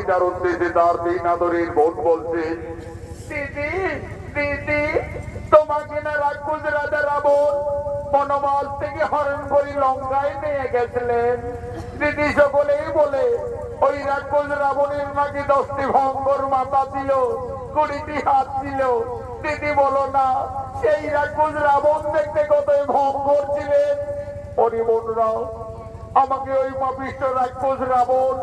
মাসিটার উদ্দেশ্যে তার তিন আদরের বোন বলছে, দিদি দিদি, তোমাকে না রাক্ষস রাজা রাবণ বনবাস থেকে হরণ করে লঙ্কায় নিয়ে গেছিলেন। দিদি সকলেই বলে ওই রাক্ষস রাবণের নাকি 10টি ভয়ঙ্কর মাথা ছিল, 20টি হাত ছিল। দিদি বলো না, সেই রাক্ষস রাবণ দেখতে কতই ভয়ঙ্কর ছিলেন। পরিবনরা আমাকে ওই পাপিষ্ঠ রাক্ষস রাবণ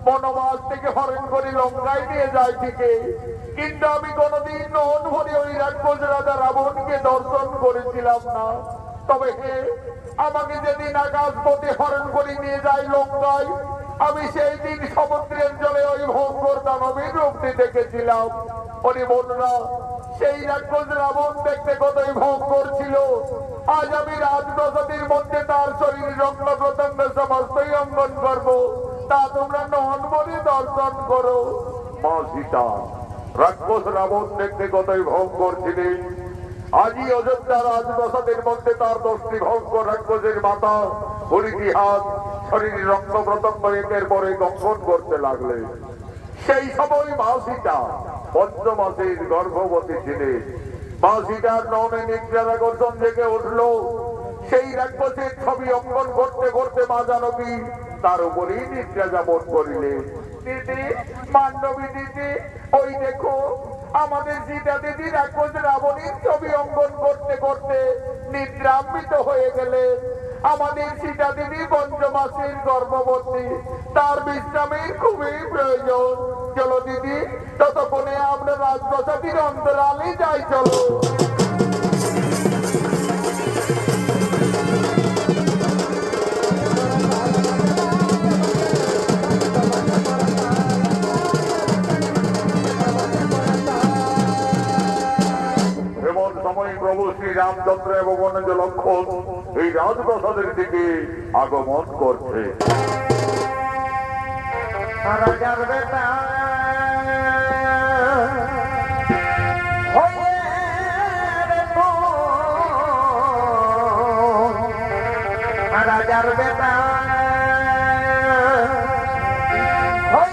বনবাস থেকে হরণ করে লঙ্কায় নিয়ে যায় ঠিকই, কিন্তু আমি কোনোদিন নন ভরে ওই রাক্ষস রাজা রাবণকে দর্শন করেছিলাম না। তবে হে, আমাকে যেদিন আকাশপথে হরণ করে নিয়ে যায় লঙ্কায়, আমি সেই দিন সমুদ্রের জলে ওই ভয়ঙ্কর দানবের রূপটি দেখেছিলাম। পরিবনরা সেই রাক্ষস রাবণ দেখতে কতই ভয়ঙ্কর ছিল। আজ আমি রাজপ্রাসাদের মধ্যে তার শরীর রক্ত প্রত্যঙ্গ সমস্তই অঙ্গন করবো, তা তোমরা নন বলে দর্শন করো। মা সীতা, রাক্ষস রাবণ দেখতে কতই ভয়ঙ্কর ছিলেন। আজই অযোধ্যা রাজপ্রাসাদের মধ্যে তার 10টি ভয়ঙ্কর রাক্ষসের মাথা, 20টি হাত, শরীর রক্ত প্রত্যঙ্গ একের পরে অঙ্গন করতে লাগলেন। সেই সময় মা সীতা 5 মাসের গর্ভবতী ছিলেন। মা সীতার নয়নে নিদ্রার আকর্ষণ জেগে উঠল। সেই রাক্ষসের ছবি অঙ্কন করতে করতে মা জানকী তার উপরেই নিদ্রা যাপন করিলেন। দিদি, মান্ডবী দিদি, ওই দেখো আমাদের সীতা দিদি রাক্ষস রাবণের ছবি অঙ্কন করতে করতে নিদ্রান্বিত হয়ে গেলেন। আমাদের সীতা দিদি 5 মাসের গর্ভবতী, তার বিশ্রামের খুবই প্রয়োজন। চলো দিদি, ততক্ষণে আমরা রাজপ্রাসাদের অন্তরালে যাই। চলো। এমন সময় প্রভু শ্রী রামচন্দ্র এবং অন্যান্য লক্ষণ এই রাজপ্রাসাদের দিকে আগমন করছে। রাজার বেটা রাজার বেটা ভাই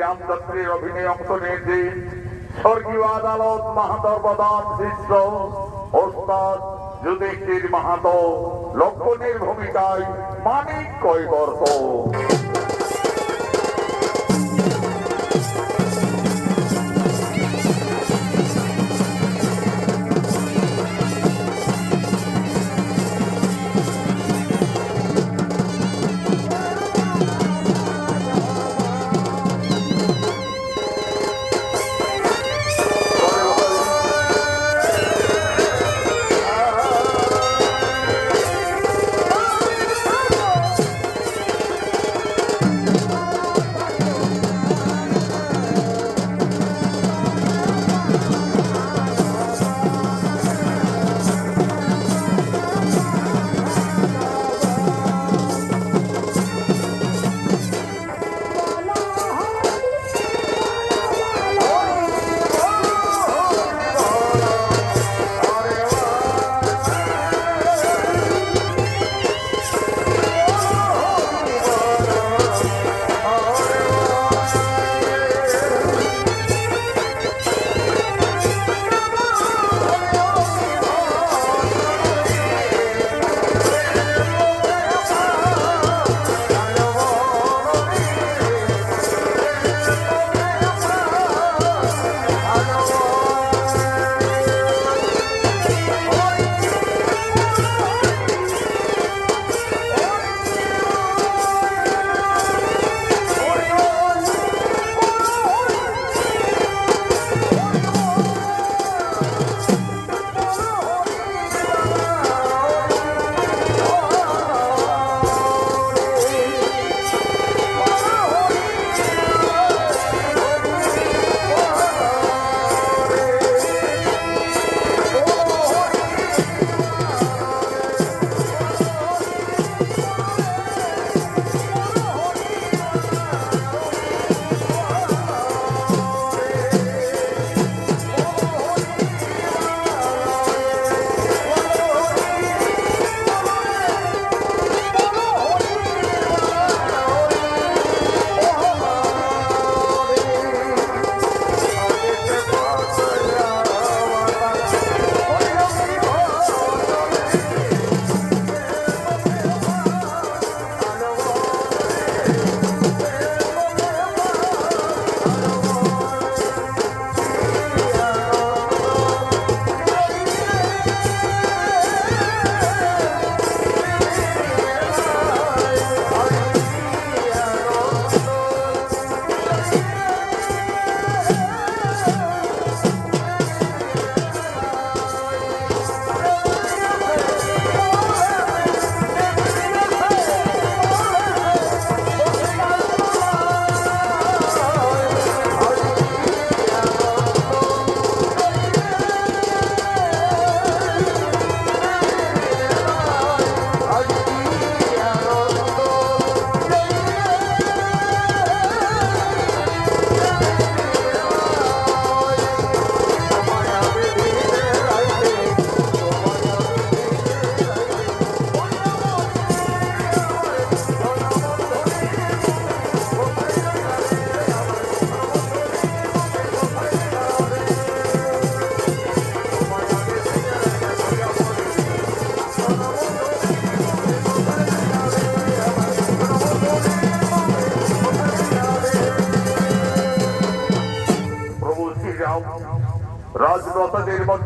রামচন্দ্রের অভিনয় অংশ নিয়েছে স্বর্গীয় আদালত মাহাতর প্রধান শিষ্য ওস্তাদ যুধিষ্ঠির মাহাতো, লক্ষণের ভূমিকায় মানিক কৈবর্ত।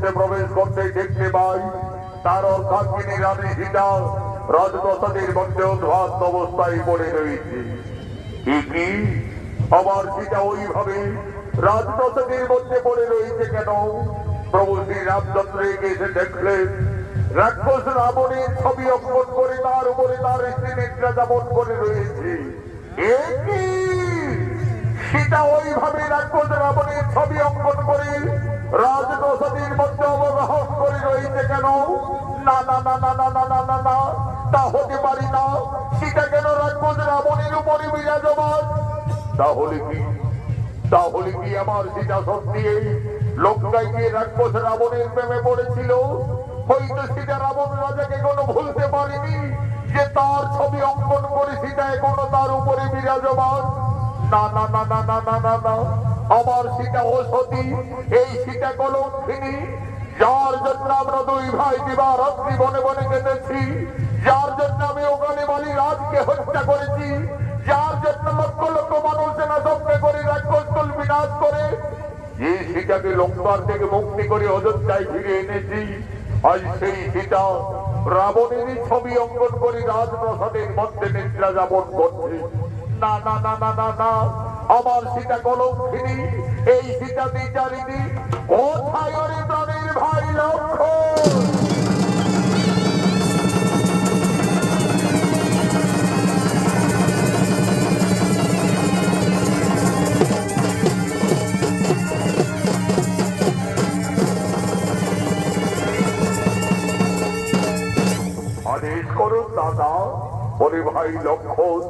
মধ্যে প্রবেশ করতে দেখতে পাই তার অর্ধাঙ্গিনী রানী সীতা রাজপ্রাসাদের মধ্যে অধ্যাত্ম অবস্থায় পড়ে রয়েছে। কি আবার সীতা ওইভাবে রাজপ্রাসাদের মধ্যে পড়ে রয়েছে কেন? প্রভু শ্রী রামচন্দ্র এসে দেখলেন রাক্ষস রাবণের ছবি অঙ্কন করে তার উপরে তার স্ত্রী নিদ্রা যাপন করে রয়েছে। সীতা ওইভাবে রাক্ষস রাবণের ছবি অঙ্কন করে রাজপ্রাসাদের মধ্যে অবগাহন করে রয়েছে কেন? না না না না না না না না না, তা হতে পারি না। সীতা কেন রাক্ষস রাবণের উপরে বিরাজমান? তাহলে কি আমার সীতা সত্যি লঙ্কায় গিয়ে রাক্ষস রাবণের প্রেমে পড়েছিল? হয়তো সীতা রাবণ রাজাকে কোনো ভুলতে পারেনি যে তার ছবি অঙ্কন করে সীতা এখনো তার উপরে বিরাজমান। না না না না না না না না, আমার সীতা অসতী, এই সীতা কলঙ্কিনী, যার জন্য আমরা দুই ভাই দিবারাত্রি বনে বনে কেটেছি, যার জন্য আমি ওখানে বলি রাজকে হত্যা করেছি, যার জন্য লক্ষ লক্ষ মানুষ সেনা সঙ্গে করে রাক্ষস কুল বিনাশ করে এই সীতাকে লঙ্কার থেকে মুক্তি করে অযোধ্যায় ফিরে এনেছি। আজ সেই সীতা রাবণেরই ছবি অঙ্কন করে রাজপ্রাসাদের মধ্যে নিদ্রা যাপন করছে। না না না না না না, আমার সীতা কলঙ্কিনী, এই সীতা বিচারিণী। কোথায় ওরে প্রাণের ভাই লক্ষ্মণ? আদেশ করুন দাদা। ওরে ভাই লক্ষ্মণ,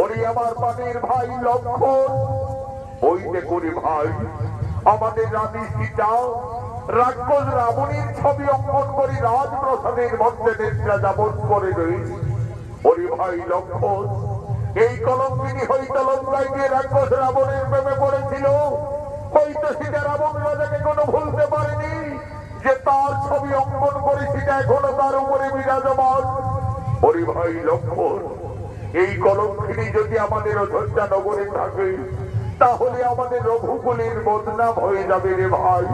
ওরে আমার প্রাণের ভাই লক্ষ্মণ, ওই দেখুন ভাই আমাদের রানী সীতা রাক্ষস রাবণের ছবি অঙ্কন করে রাজপ্রাসাদের মধ্যে নিদ্রা যাপন করে রয়েছে। ওরে ভাই লক্ষ্মণ, এই কলঙ্কিনী হয়তো লঙ্কায় গিয়ে রাক্ষস রাবণের প্রেমে পড়েছিল। হয়তো সীতা রাবণ রাজাকে কোনো ভুলতে পারেনি যে তার ছবি অঙ্কন করে সীতা এখনো তার উপরে বিরাজমান। ওরে ভাই লক্ষ্মণ, এই কলঙ্কিনী যদি আমাদের অযোধ্যা নগরে থাকে তাহলে আমাদের রঘুকুলের বদনাম হয়ে যাবে রে ভাই,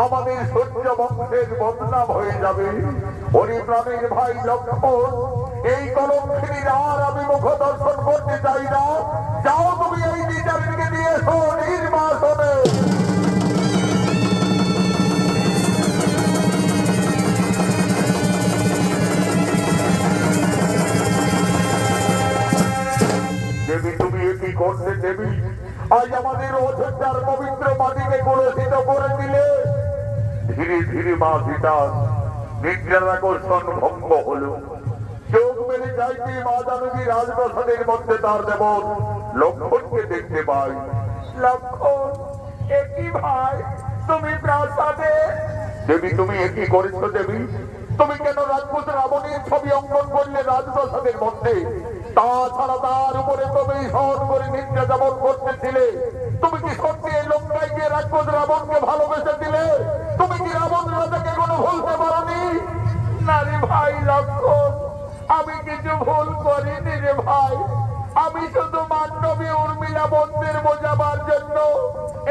আমাদের সূর্য বংশের বদনাম হয়ে যাবে। ওরে প্রাণের ভাই লক্ষ্মণ, এই কলঙ্কিনীর আর আমি মুখ দর্শন করতে চাই না। যাও তুমি এই বিচারীকে নিয়ে এসো নির্বাসনে। দেবী তুমি এটি করতে দেবী, আজ আমাদের অযোধ্যার পবিত্র মাটিকে কলুষিত করে দিলে। ধীরে ধীরে মা সীতার নিদ্রার আকর্ষণ ভঙ্গ হলো। চোখ মেলে চাইতে মা জানকী রাজপ্রাসাদের মধ্যে তার দেবর লক্ষ্মণকে দেখতে পাই। লক্ষ্মণ, একই ভাই তুমি প্রাসাদে? দেবী তুমি একই করেছো দেবী? তুমি কেন রাক্ষস রাবণের ছবি অঙ্কন করলে রাজপ্রাসাদের মধ্যে? তাছাড়া তার উপরে তুমি সহন করে নিদ্রা যাপন করতেছিলে। তুমি কি সত্যি এই লঙ্কায় গিয়ে রাক্ষস রাবণকে ভালোবেসে দিলে? তুমি কি রাবণ রাজাকে কোনো ভুলতে পারোনি? না রে ভাই লক্ষ্মণ, আমি কিছু ভুল করিনি রে ভাই। আমি শুধু মান্ডবী উর্মিলা মন্দির বোঝাবার জন্য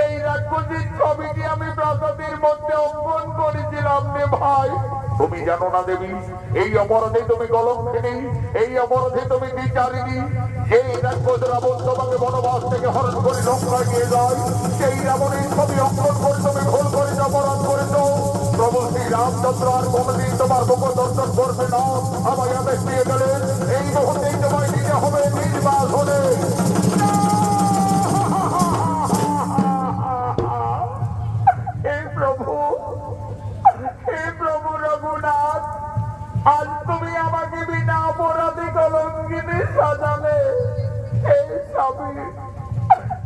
এই রাক্ষসীর ছবিটি আমি প্রাসাদের মধ্যে অঙ্কন করেছিলাম রে ভাই। তুমি জানো না দেবী, এই অপরাধে তুমি কলঙ্কিনী, এই অপরাধে তুমি বিচারিণী। এই রাক্ষস রাবণ তোমাকে বনবাস থেকে হরণ করে লঙ্কায় নিয়ে যায়, সেই রাবণের ছবি অঙ্কন করে তুমি ভুল করে অপরাধ করেছ। প্রভু শ্রী রামচন্দ্র আর কোনদিন তোমার মুখ দর্শন করবে না। আমায় আদেশ দিয়ে গেলেন এই মুহূর্তেই তোমায় নিতে হবে নির্বাসনে। রঘুনাথ, আজ তুমি আমাকে বিনা অপরাধী কলঙ্কিনী সাজালে। এই ছবি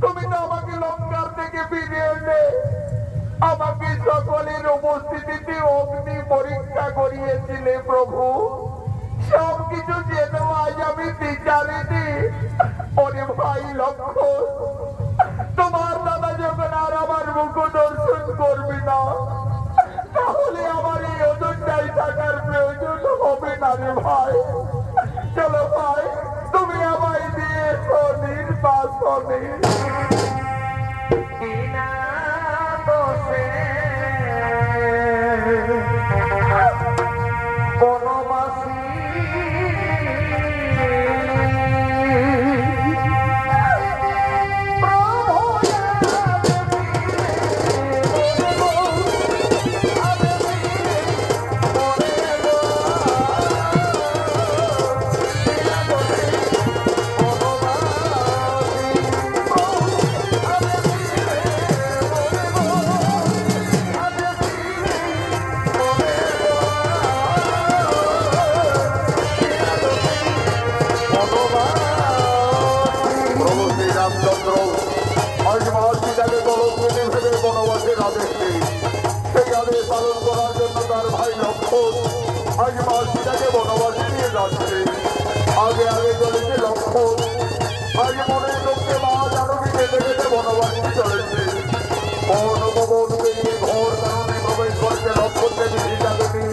তুমি তো আমাকে লঙ্কার থেকে ফিরে এলে, আমাকে সকলের উপস্থিতিতে অগ্নি পরীক্ষা করিয়েছিলে প্রভু। সবকিছু যেন আজ আমি বিচারিনি। ওরে ভাই লক্ষ্মণ, তোমার দাদা যখন আর আমার মুখ দর্শন করবি না তাহলে আমার এই অযোধ্যায় থাকার প্রয়োজন হবে না রে ভাই। চলো ভাই, তুমি আমায় দিয়ে নির্বাসনে। বিনা দোষে লক্ষণ আজ মা সীতাকে বনবাসে নিয়ে যাচ্ছে। আগে আগে চলেছে লক্ষণ, আজ মনের লোককে মা জানবী কেটে কেটে বনবাসে চলেছে। বন ভবন পেরিয়ে ঘর কারণে প্রবেশ করছে লক্ষণ দেবী সীতা দেবী।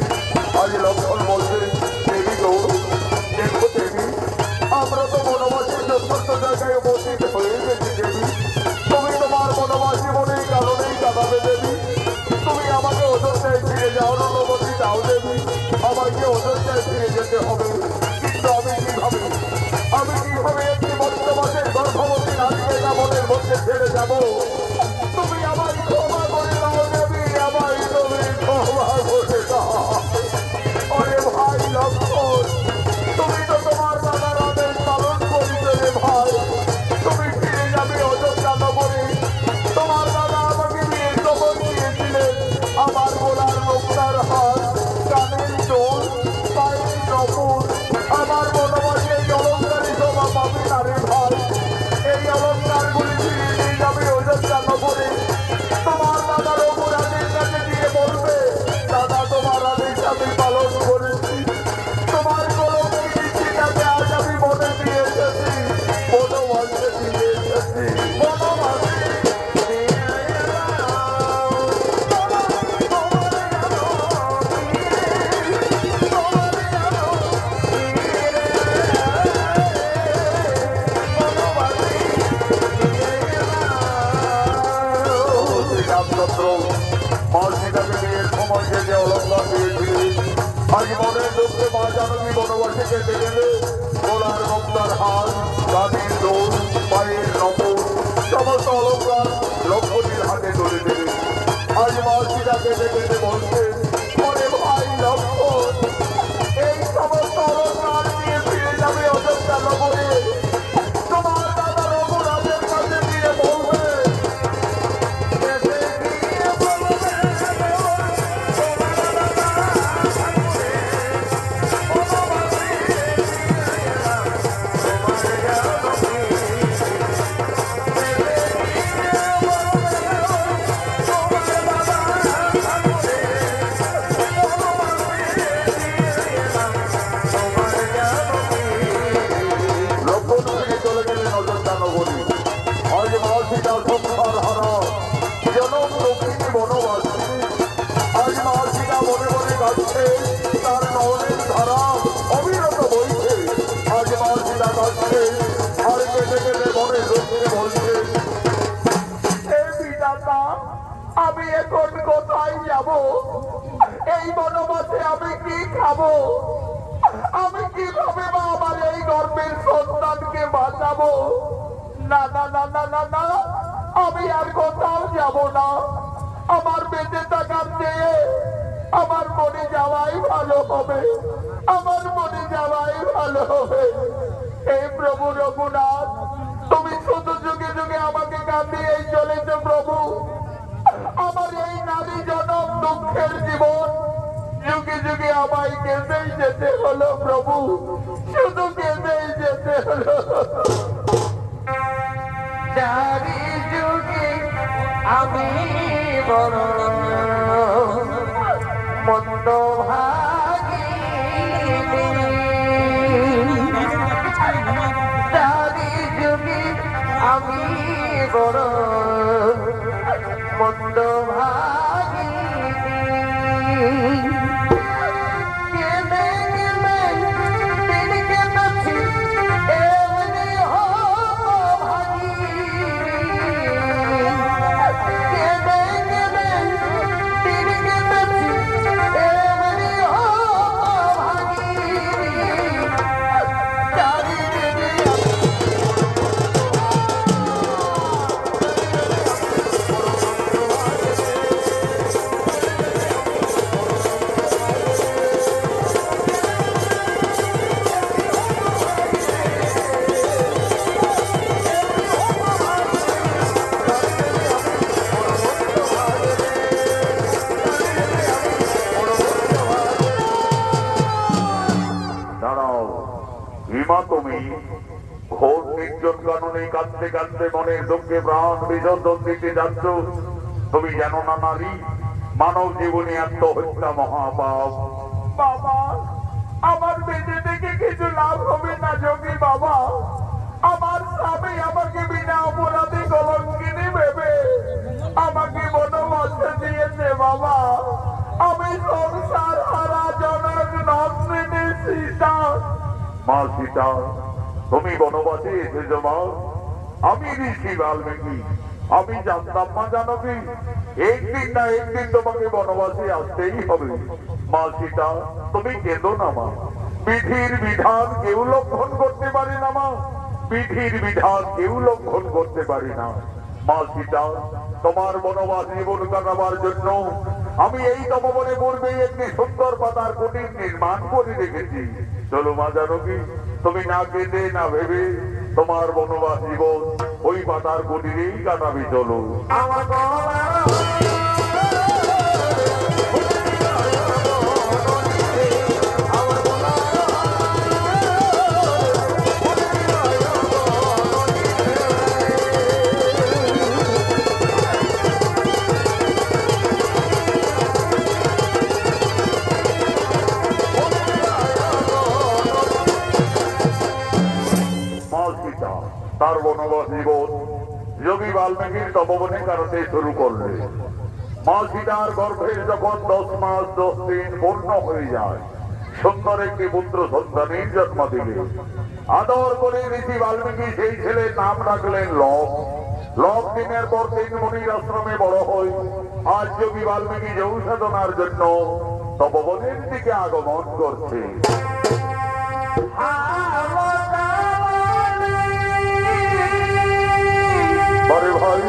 আজ লক্ষণ বলছে, দেবী গো, দেখো দেবী, আমরা তো বনবাসের যথেষ্ট জায়গায় উপস্থিত হয়ে গেছি দেবী। তুমি তোমার বনবাসী মনের কারণেই কাঁদাবে দেবী। তুমি আমাকে অযোধ্যায় ফিরে যাও, অনুমতি দাও দেবী। আমাকে অযোধ্যায় ফিরে যেতে হবে, কিন্তু আমি কিভাবে একটি বর্তমানের গর্ভবতী নারীকে মনের মধ্যে ছেড়ে যাব? তুমি আমায় ক্ষমা করে দাও দেবী, আমায় তুমি ক্ষমা করে দাও। ওরে ভাই লক্ষণ, তুমি তো তোমার দাদার আদেশ পালন করিতে রে ভাই। তুমি ফিরে যাবে অযোধ্যা নগরে। তোমার দাদা আমাকে নিয়ে শপথ দিয়েছিলেন, আমার গোলার মুক্তার হাত, কানের চোল, পায়ের নপুর, আমার বনবাসে এই অলঙ্কারী শোভা পাবে না রে ভাই। এই অলঙ্কারগুলি ফিরিয়ে নিয়ে যাবে অযোধ্যা নগরে। তোমার দাদার অপরাধের কাছে গিয়ে বলবে, দাদা তোমার আদেশ আমি পালন করেছি। তোমার কলঙ্কিনী সীতাকে আজ আমি বনে দিয়ে এসেছি, বনবাসে দিয়ে এসেছি, বনবাসে। মা সীতাকে বিয়ের সময় যে অলঙ্কার দিয়েছিলেন, আজ মনের দুঃখে মা জানকী বনবাসে যেতে গেলে গোলার মুক্তার হাত, কানের দোল, পায়ের নপুর, সমস্ত অলঙ্কার লক্ষণীর হাতে তুলে দিলেন। আজ মা সীতাকে দেখে বলছেন, ওরে ভাই লক্ষণ, এই সমস্ত অলঙ্কার নিয়ে ফিরে যাবে অযোধ্যা নগরে। তোমার দাদার অপরাধের কাছে গিয়ে বলবে, তার নয়নের ধারা অবিরত বইছে। আজ মা সীতা কাঁদছে, আর কেটে কেটে মনে দুঃখে বলছে, হে বিধাতা, আমি এখন কোথায় যাব? এই বনবাসে আমি কি খাবো? আমি কিভাবে বা আমার এই গর্ভের সন্তানকে বাঁচাবো? না না না না না না, আমি আর কোথাও যাব না। আমার বেঁচে থাকার চেয়ে আমার মনে যাওয়াই ভালো হবে, আমার মনে যাওয়াই ভালো হবে। এই প্রভু রঘুনাথ, তুমি শুধু যুগে যুগে আমাকে কাঁদিয়েই চলেছো প্রভু। আমার এই নারী জনক দুঃখের জীবন যুগে যুগে আমায় কেঁদেই যেতে হলো প্রভু, শুধু কেঁদেই যেতে হলো। চারি যুগে আমি বড় মন্দ ভাগিনী, চারি যুগে আমি বড় মন্দ ভাগিনী। কেঁদে কেঁদে দিন কেটেছি, এমনি হব হিমা তুমি ঘোর নির্জন কাননে কাঁদতে কাঁদতে মনের দুঃখে প্রাণ বিসর্জন দিতে যাচ্ছ। তুমি জানো না নারী, মানব জীবনে আত্মহত্যা মহাপাপ। বাবা, আমার বেঁচে থেকে কিছু লাভ হবে না যোগী বাবা। আমার স্বামী আমাকে বিনা অপরাধে কলঙ্কিনী ভেবে আমাকে বনবাসে দিয়েছে বাবা। আমি সংসার হারা জনক নন্দিনী সীতা। মা সীতা, তুমি বনবাসে এসেছো মা? আমি ঋষি বাল্মীকি। আমি জানতাম মা জানকী, একদিন না একদিন তোমাকে বনবাসে আসতেই হবে। মা সীতা, তুমি কেঁদো না মা। বিধির বিধান কেউ লঙ্ঘন করতে পারে না মা। বিধির বিধান কেউ লঙ্ঘন করতে পারে না। মা সীতা, তোমার বনবাস জীবন কাটাবার জন্য আমি এই তপবনে পূর্বেই একটি সুন্দর পাতার কুটির নির্মাণ করে রেখেছি। চলো মা জানকী, তুমি না কেঁদে না ভেবে তোমার বনবাস জীবন ওই পাতার কুটিরেই কাটাবে। চলো। আমার গলা মা সীতা তার বনবাস জীবন যোগী বাল্মীকির তপবনে কাটাতে শুরু করলে। মা সীতার গর্ভে যখন 10 মাস 10 দিন পূর্ণ হয়ে যায়, সুন্দর একটি পুত্র সন্তানের জন্ম দিলে। আদর করে ঋষি বাল্মীকি সেই ছেলের নাম রাখলেন লব। লব দিনের পর দিন মুনির আশ্রমে বড় হয়। আজ যোগী বাল্মীকি যোগ সাধনার জন্য তপবনের দিকে আগমন করছে। আরে ভাই,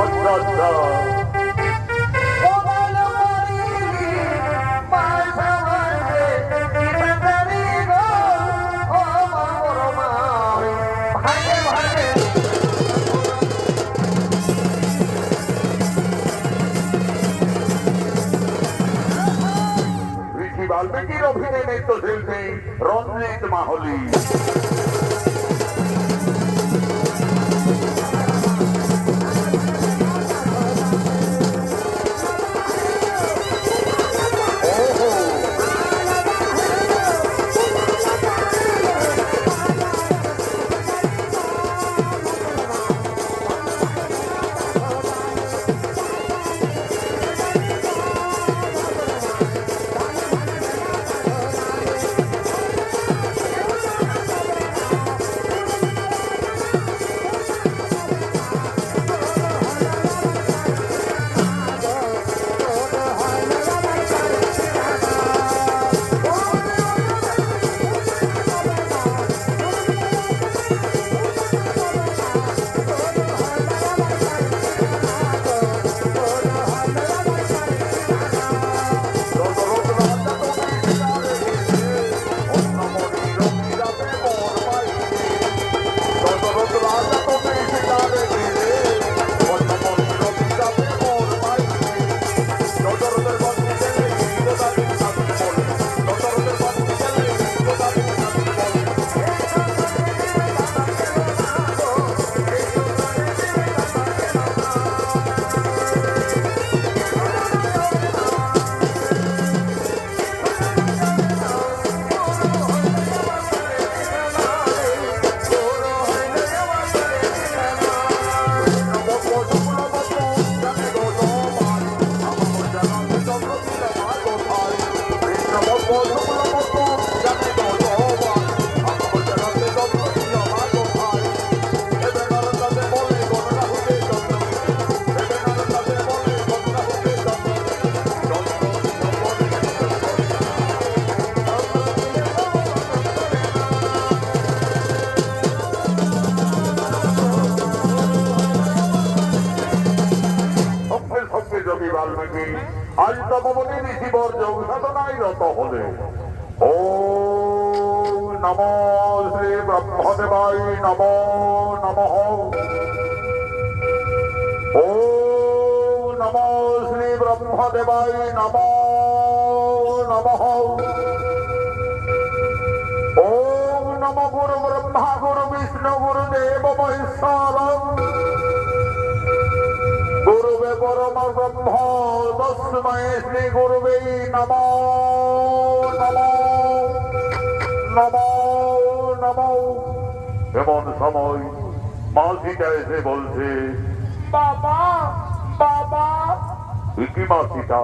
আচ্ছা আচ্ছা, ঋষি বাল্মীকির অভিনয় নৃত্যশিল্পী রঞ্জিত মাহলি। বাল্মীকি আজ তপবনে ঋষিবর যোগ সাধনায় রত হলে। ও নমো শ্রী ব্রহ্মদেবায় নমো নমঃ। ও নমো শ্রী ব্রহ্মদেবায় নমো নমঃ। ওম নমো গুরু ব্রহ্মা গুরু বিষ্ণু গুরুদেব মহেশ্বর। ব্রহ্ম তস্মৈ শ্রী গুরুবে নমো নমো নমো নমো। এমন সময় মা সীতা এসে বলছে, বাবা বাবা। কি মা সীতা?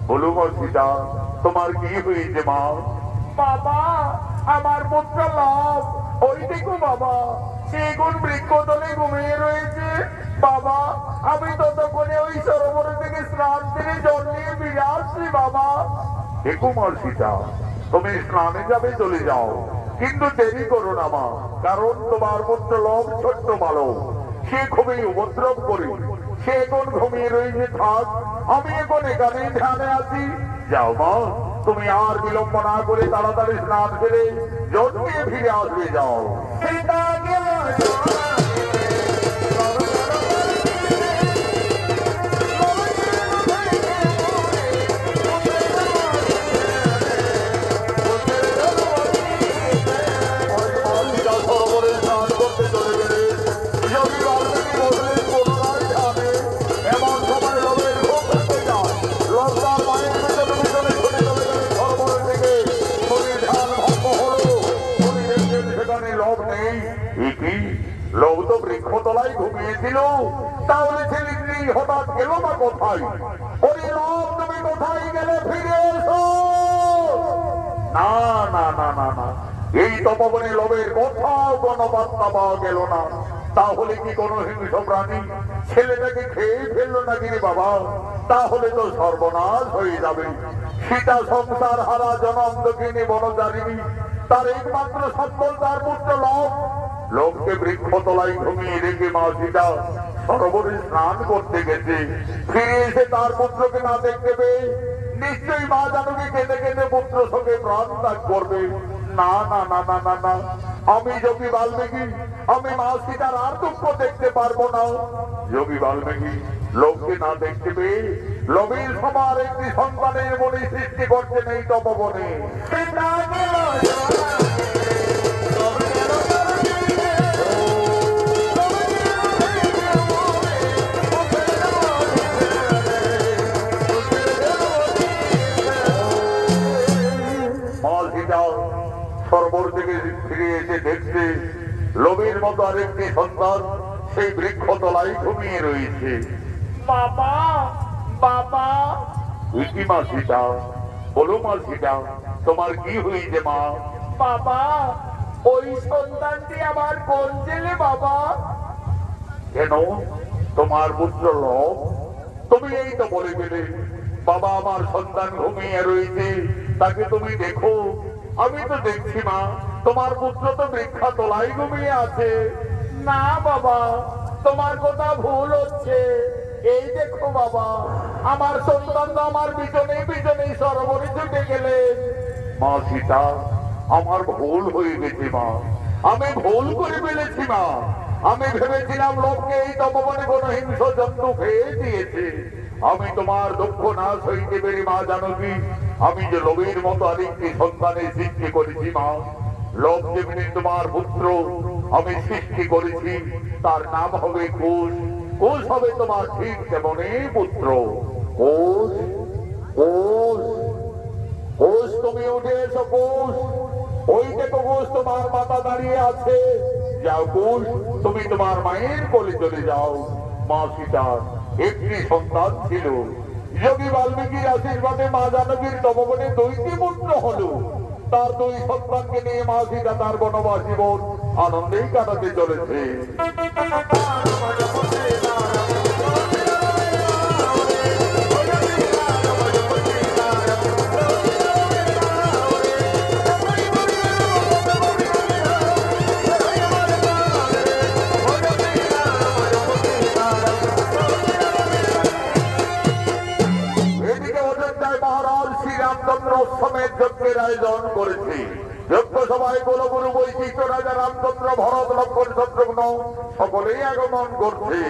বলো মা সীতা, তোমার কি হয়েছে মা? বাবা, আমার পুত্র লাভ, ওই দেখো বাবা, সে কোন বৃক্ষতলে ঘুমিয়ে রয়েছে। বাবা, আমি ততক্ষণে ওই সরোবর থেকে স্নান থেকে জল নিয়ে ফিরে আসছি বাবা। দেখো মা সীতা, তুমি স্নানে যাবে চলে যাও, কিন্তু দেরি করো না মা, কারণ তোমার পুত্র লোক ছোট্ট বালক, সে খুবই উপদ্রব করে, সে এখন ঘুমিয়ে রয়েছে। থাক, আমি এখন এখানেই ধ্যানে আছি। যাও মা, তুমি আর বিলম্ব না করে তাড়াতাড়ি স্নান করে জল নিয়ে ফিরে আসবে। যাও। সীতা গেল লোক তো বৃক্ষতলায় ঘুমিয়েছিল, তাহলে ছেলেটি হঠাৎ গেল না কোথায়? ওরে লোক, তুমি কোথায় গেলে? ফিরে এসো। না না না না না, এই তপবনে লোভের কোথাও কোনো বার্তা পাওয়া গেল না। তাহলে কি কোনো হিংস্র প্রাণী ছেলেটাকে খেয়ে ফেললো নাকি রে বাবা? তাহলে তো সর্বনাশ হয়ে যাবে। সীতা সংসার হারা জনম দক্ষিণী বনচারিণী, তার একমাত্র সম্বল তার পুত্র লোক। লোককে বৃক্ষতলায় ঘুমিয়ে রেখে মা সীতা সরোবরে স্নান করতে গেছে। ফিরে এসে তার পুত্রকে না দেখতে পেয়ে নিশ্চয়ই মা জানকী কেঁদে কেঁদে পুত্র শোকে প্রাণ ত্যাগ করবে। না না না না না না, আমি যোগী বাল্মীকি, আমি মা সীতার আর দুঃখ দেখতে পারবো না। যোগী বাল্মীকি লোককে না দেখতে পেয়ে লোভের সবার একটি সন্তানের মনে সৃষ্টি করছেন এই তপবনে। সরোবর থেকে ফিরে এসে দেখছে লোভের মতো আরেকটি সন্তান সেই বৃক্ষতলায় ঘুমিয়ে রয়েছে। বাবা বাবা। কি মা সীতা? বলো মা সীতা, তোমার কি হয়েছে মা? বাবা, ওই সন্তানটি আমার কোন ছেলে বাবা। কেন? তোমার পুত্র লোভ? তুমি এই তো বলে গেলে বাবা আমার সন্তান ঘুমিয়ে রয়েছে, তাকে তুমি দেখো। আমি তো দেখছি মা, তোমার পুত্র তো বৃক্ষতলায় ঘুমিয়ে আছে। না বাবা, তোমার কথা ভুল হচ্ছে। এই দেখো বাবা, আমার সন্তান তো আমার পিছনে পিছনে সরোবরে ছুটে গেলেন। মা সীতা, আমার ভুল হয়ে গেছে মা, আমি ভুল করে ফেলেছি মা। আমি ভেবেছিলাম লোককে এই তপবনে কোন হিংস্র জন্তু খেয়ে দিয়েছে। আমি তোমার দুঃখ না সইতে পেরে মা জানকী আমি যে লোভের মতো আরেকটি সন্তানের সৃষ্টি করেছি মা। লোভ যেমনি তোমার পুত্র আমি সৃষ্টি করেছি, তার নাম হবে কুশ। কুশ হবে তোমার ঠিক তেমনই পুত্র। কুশ কুশ কুশ, তুমি উঠে এসো কুশ। ওই দেখো কুশ, তোমার মাতা দাঁড়িয়ে আছে। যাও কুশ, তুমি তোমার মায়ের কোলে চলে যাও। মা সীতার একটি সন্তান ছিল। যোগী বাল্মীকির আশীর্বাদে মা জানকীর তপবনে দুইটি পুত্র হলো। তার দুই সন্তানকে নিয়ে মা সীতা তার বনবাস জীবন আনন্দেই কাটাতে চলেছে। যজ্ঞের আয়োজন করেছি। যজ্ঞ সভায় কুলগুরু বৈশিষ্ট্য রাজা রামচন্দ্র, ভরত, লক্ষ্মণ, শত্রুঘ্ন সকলেই আগমন করছে।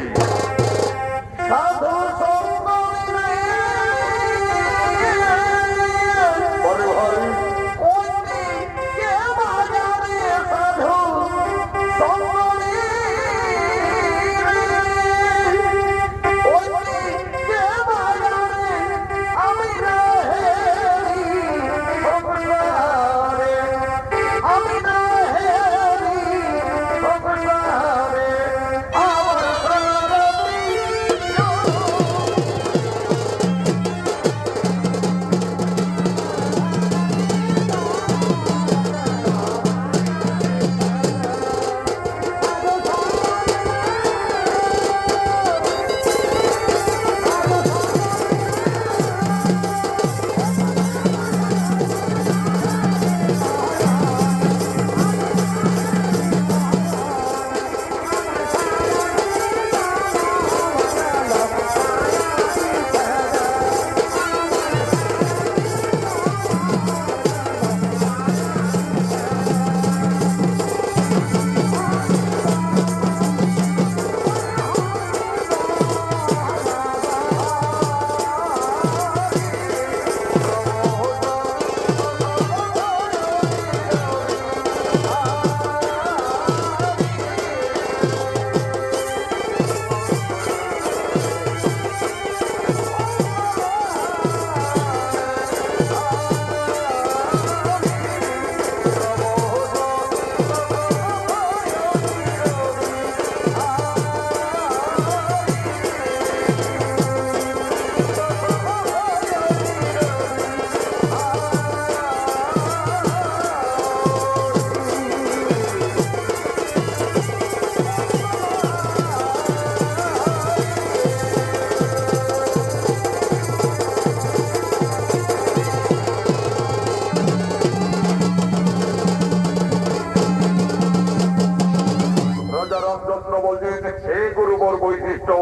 গুরুবর বৈশিষ্ট্য।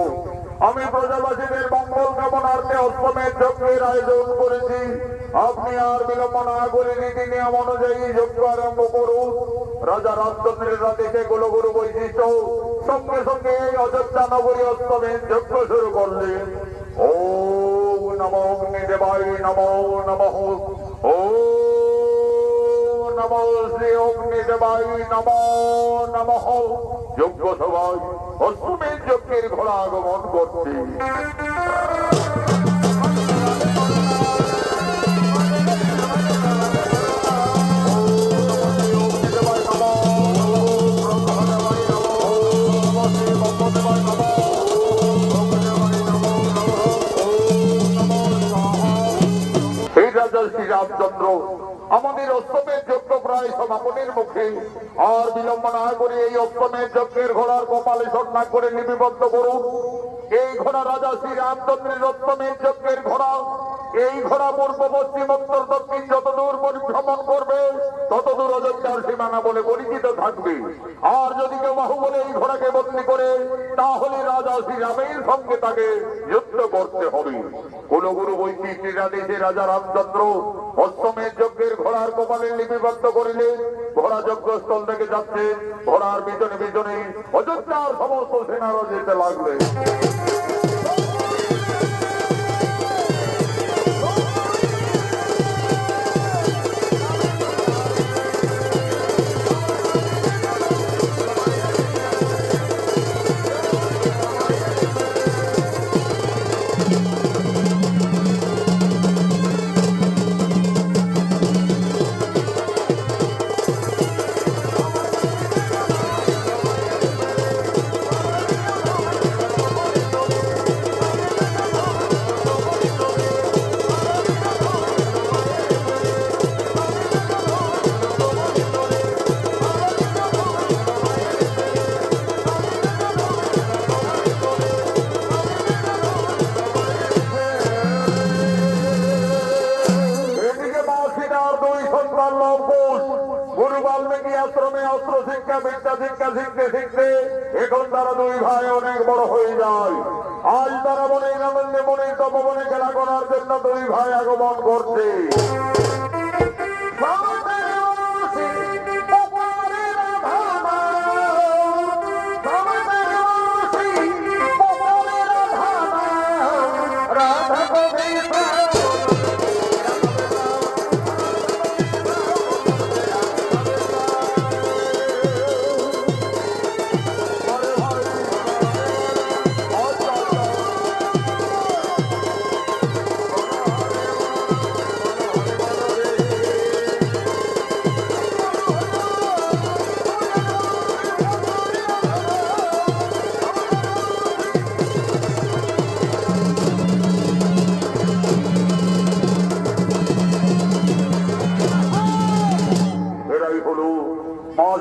আমি প্রজাবাসীদের মঙ্গল কামনার্থে অষ্টমের যজ্ঞের আয়োজন করেছি। আপনি আর বিলম্ব না করে নীতি নিয়ম অনুযায়ী যজ্ঞ আরম্ভ করুন। রাজা রামচন্দ্রের রাতে সেগুলো গুরু বৈশিষ্ট্য সঙ্গে সঙ্গে এই অযোধ্যা নগরী অষ্টমের যজ্ঞ শুরু করলেন। ও নমো অগ্নিদেবায় নমো নমঃ। ও নমো শ্রী অগ্নিদেবায় নমো নমঃ। যজ্ঞ সভায় অষ্টমের যজ্ঞের ঘোড়া আগমন করছে। এই রাজা শ্রী রামচন্দ্র আমাদের অষ্টমের যজ্ঞ প্রায় সমাপনের মুখে। আর বিলম্ব না করে এই অষ্টমের যজ্ঞের ঘোড়ার কপালে সন্না করে লিপিবদ্ধ করুন। এই ঘোড়া রাজা শ্রী রামচন্দ্রের অষ্টমের যজ্ঞের ঘোড়া। এই ঘোড়া পূর্ব পশ্চিম উত্তর দক্ষিণ যতদূর পরিভ্রমণ করবে ততদূর অযোধ্যার সীমানা বলে পরিচিত থাকবে। আর যদি কেউ বাহুবলে এই ঘোড়াকে বন্দী করে তাহলে রাজা শ্রীরামের সঙ্গে তাকে যুদ্ধ করতে হবে। কুলগুরু বৈশিষ্ট্যের আদেশে রাজা রামচন্দ্র অষ্টমের যজ্ঞের ঘোড়ার কপালে লিপিবদ্ধ করিলেন। ঘোড়া যজ্ঞস্থল থেকে যাচ্ছে। ঘোড়ার পিছনে পিছনে অযোধ্যার সমস্ত সেনারা যেতে লাগলেন। গুরু বাল্মীকি আশ্রমে অস্ত্র শিক্ষা বিদ্যা শিক্ষা শিখতে শিখতে এখন তারা দুই ভাই অনেক বড় হয়ে যায়। আজ তারা মনে আনন্দে মনে তপবনে খেলা করার জন্য দুই ভাই আগমন করছে।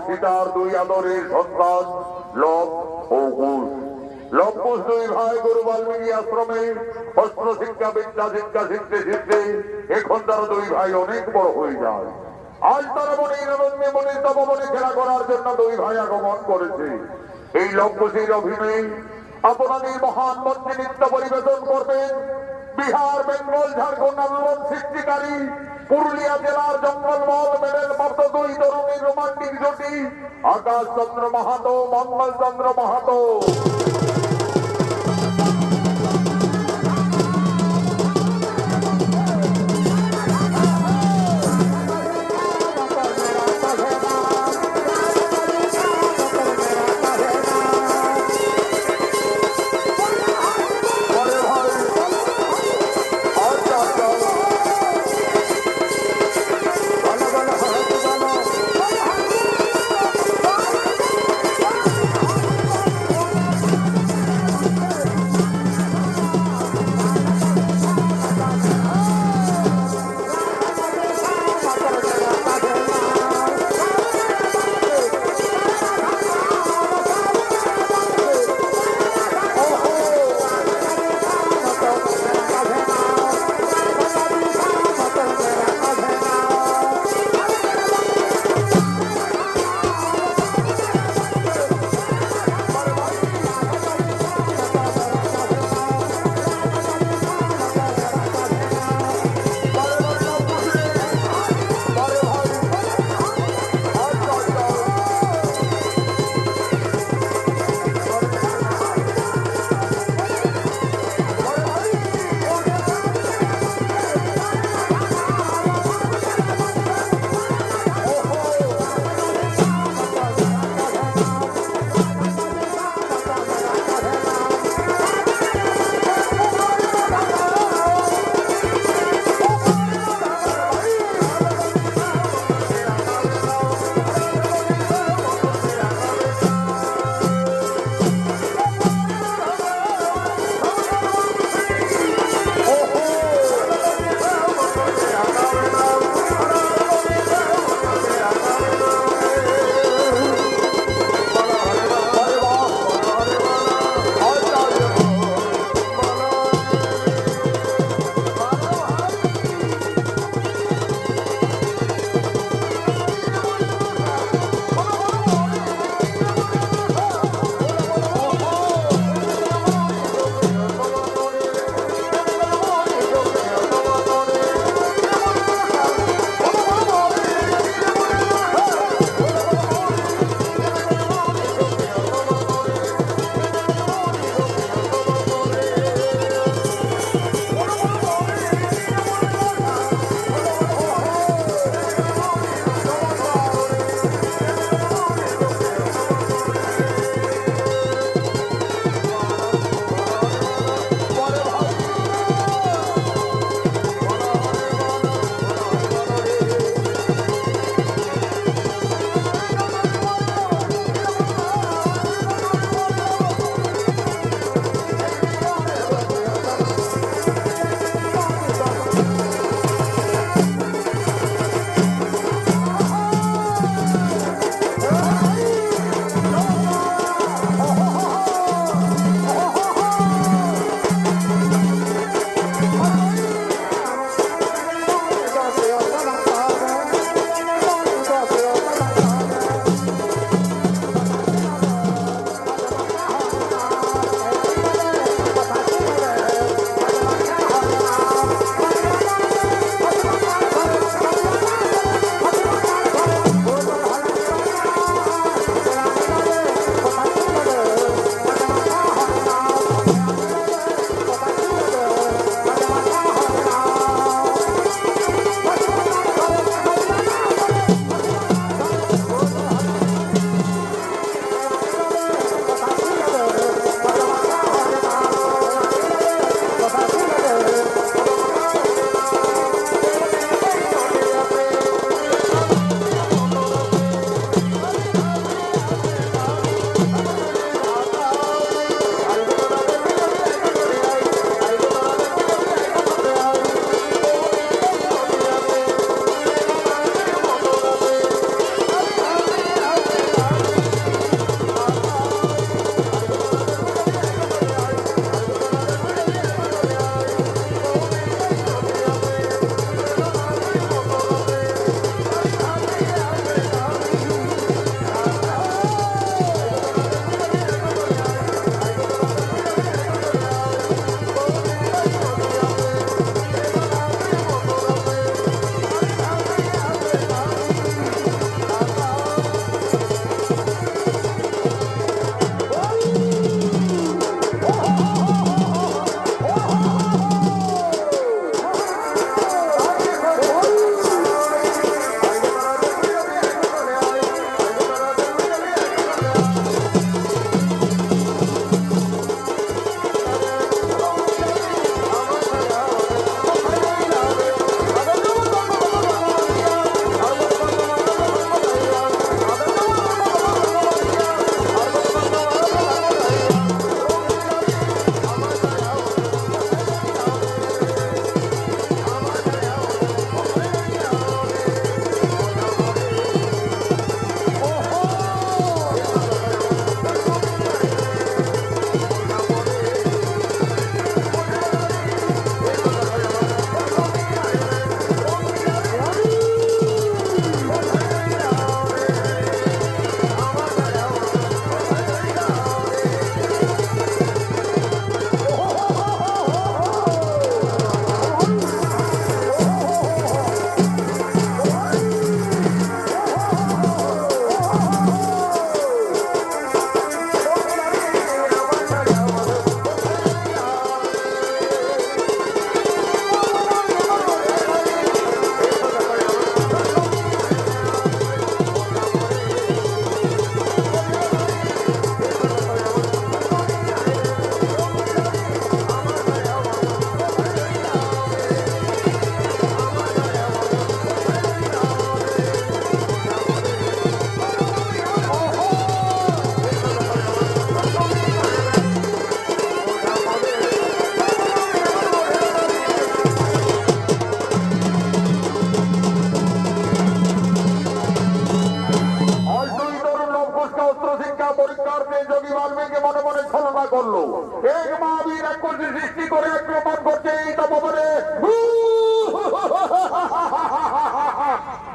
সীতার দুই আদরের সন্তান লব ও কুশ। লব কুশ দুই ভাই গুরু বাল্মীকি আশ্রমে অস্ত্র শিক্ষা বিদ্যা শিক্ষা শিখতে শিখতে এখন তারা দুই ভাই অনেক বড় হয়ে যায়। আজ তারা মনে আনন্দে মনে তপবনে খেলা করার জন্য দুই ভাই আগমন করেছে। এই লব কুশের অভিনয় আপনাদের মহান মঞ্চে নৃত্য পরিবেশন করবেন বিহার বেঙ্গল ঝাড়খণ্ড আন্দোলন সৃষ্টিকারী পুরুলিয়া জেলার জঙ্গলমহল মেডেল প্রাপ্ত দুই তরুণী রোমান্টিক জুটি আকাশ চন্দ্র মাহাতো মঙ্গল চন্দ্র মাহাতো। এক মহাবীর এক কোটি সৃষ্টি করে আক্রমণ করছে এই তপবনে।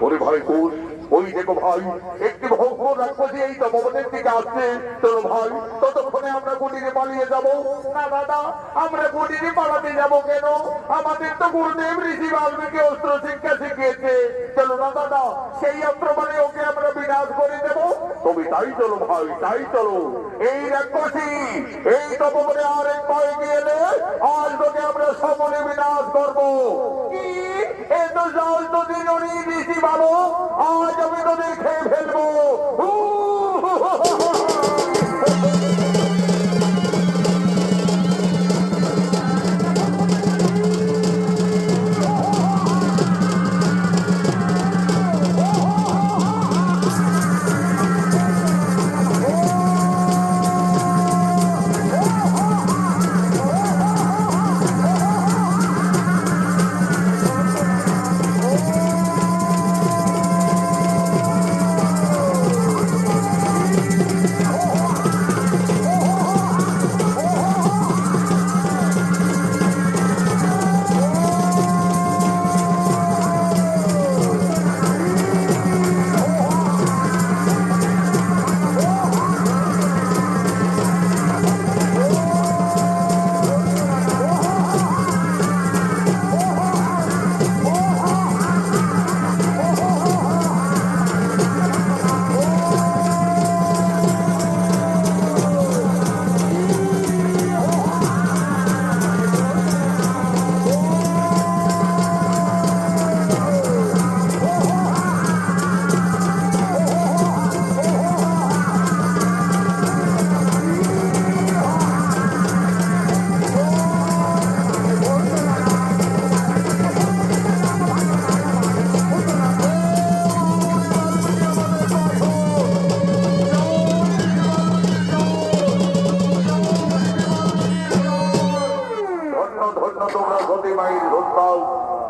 ওরে ভাই কোষ, ওই দেখো ভাই একটি ভঙ্গ রাক্ষসী এই তপবনের দিকে আসছে। চলো ভাই, ততক্ষণে আমরা কুটিরে পালিয়ে যাব। না দাদা, আমরা কুটিরে পালাতে যাব কেন? আমাদের তো গুরুদেব ঋষি বাল্মীকি অস্ত্র শিক্ষা শিখিয়েছে। চলো না দাদা, সেই অস্ত্র মানে ওকে আমরা বিনাশ করে দেব। তুমি তাই চলো ভাই, তাই চলো। এই রাক্ষসী এই তপবনে আর এক ভয় গেলে আজ তোকে আমরা সকলে বিনাশ করবো। কি এত সাহস তোদের ঋষি ভালো, আজ আমি তোদের খেয়ে ফেলবো।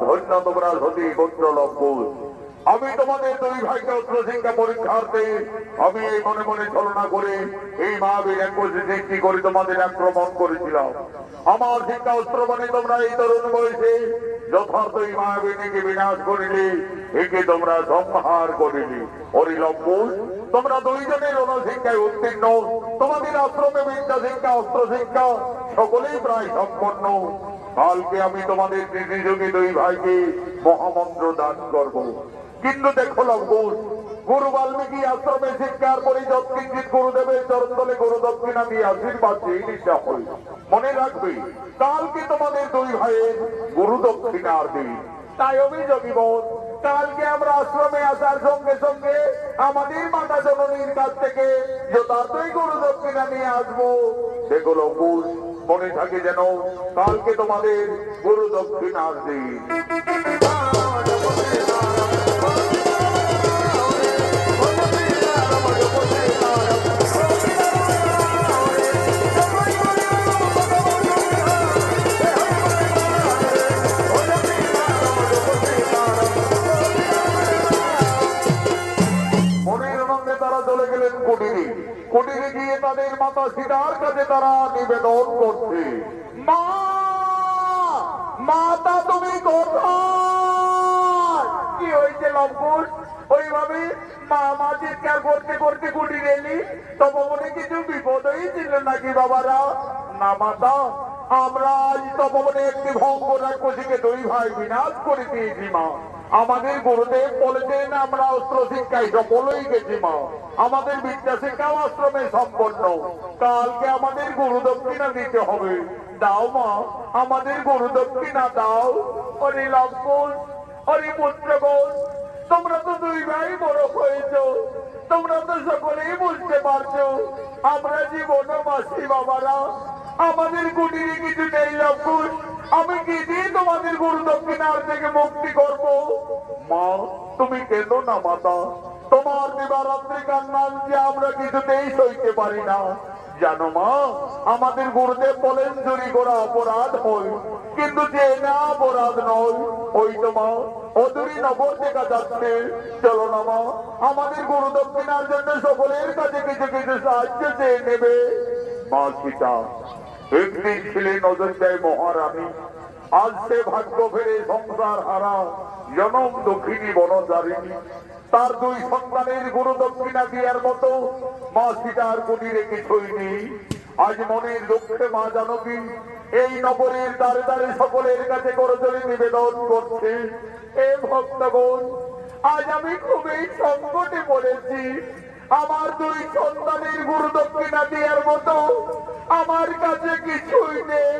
ধন্য তোমরা সতী পুত্র লম্বুজ। আমি তোমাদের দুই ভাইকে অস্ত্র শিক্ষা পরীক্ষার্থে আমি এই মনে মনে ছলনা করে এই মহাবীর এক কোটি সৃষ্টি করে তোমাদের আক্রমণ করেছিলাম। আমার শিক্ষা অস্ত্র মানে তোমরা এই তরুণ বয়সে যথার্থ এই মহাবীরকে বিনাশ করিলে, একে তোমরা সংহার করিলে। ওরে লম্বুজ, তোমরা দুইজনের রণশিক্ষায় উত্তীর্ণ। তোমাদের আশ্রমে বিদ্যা শিক্ষা অস্ত্র শিক্ষা সকলেই প্রায় সম্পন্ন। কালকে আমি তোমাদের তৃতীযোগী দুই ভাইকে মহামন্ত্র দান করব। কিন্তু দেখো লম্বুজ, গুরু বাল্মীকি আশ্রমে শিক্ষার পরে যৎকিঞ্চিত গুরুদেবের চরণতলে গুরু দক্ষিণা দিয়ে আশীর্বাদ চেয়ে নিতে হয়। মনে রাখবে, কালকে তোমাদের দুই ভাইয়ের গুরু দক্ষিণার দিন। তাই অভিযোগী বোধ, কালকে আমরা আশ্রমে আসার সঙ্গে সঙ্গে আমাদের মাতা জননীর কাছ থেকে যথার্থই গুরু দক্ষিণা নিয়ে আসবো। দেখো লম্বুজ, মনে থাকে যেন কালকে তোমাদের গুরু দক্ষিণার দিন। কুটিরে গিয়ে তাদের মাতা সীতার কাছে তারা নিবেদন করছে, মা মাতা তুমি কোথায়? কি হয়েছে লম্বুজ? ওইভাবে মা মা চিৎকার করতে করতে কুটিরে এলি, তপবনে কিছু বিপদ হয়েছিল নাকি বাবারা? না মাতা, আমরা আজ তপবনে একটি ভঙ্গ রাক্ষসীকে দুই ভাই বিনাশ করে দিয়েছি মা। আমাদের গুরুদেব বলেছেন আমরা অস্ত্র শিক্ষায় সফল হয়ে গেছি মা। আমাদের বিদ্যা শিক্ষাও আশ্রমে সম্পন্ন। কালকে আমাদের গুরু দক্ষিণা দিতে হবে। দাও মা, আমাদের গুরু দক্ষিণা দাও। অরে লম্বুজ, অরে পুত্রগণ, তোমরা তো দুই ভাই বড় হয়েছ, তোমরা তো সকলেই বুঝতে পারছো আমরা যে বনবাসী বাবারা, আমাদের কুটিরে কিছু নেই লম্বুজ। আমি কি দিয়ে তোমাদের গুরু দক্ষিণার থেকে মুক্তি করব? মা তুমি কেন না মাতা, তোমার দিবারাত্রি কান্নান যে আমরা কিছুতেই সইতে পারি না। জানো মা, আমাদের গুরুদেব বলেন চুরি করা অপরাধ হয়, কিন্তু যে না অপরাধ নয়। ওই তো মা অদূরী নগর দেখা যাচ্ছে, চলো না মা আমাদের গুরু দক্ষিণার জন্য সকলের কাছে কিছু কিছু সাহায্য চেয়ে নেবে। মা সীতা, একদিন ছিলেন অযোধ্যায় মহারানী, আজ সে ভাগ্য ফেরে সংসার হারা জনম দক্ষিণী বনচারিণী। তার দুই সন্তানের গুরু দক্ষিণা দেওয়ার মতো মা সীতার কুটিরে কিছুই নেই। আজ মনের দুঃখে মা জানকী এই নগরীর দ্বারে দ্বারে সকলের কাছে করজোড়ে নিবেদন করছে, এ ভক্তগণ, আজ আমি খুবই সংকটে পড়েছি। আমার দুই সন্তানের গুরু দক্ষিণা দেওয়ার মতো আমার কাছে কিছুই নেই।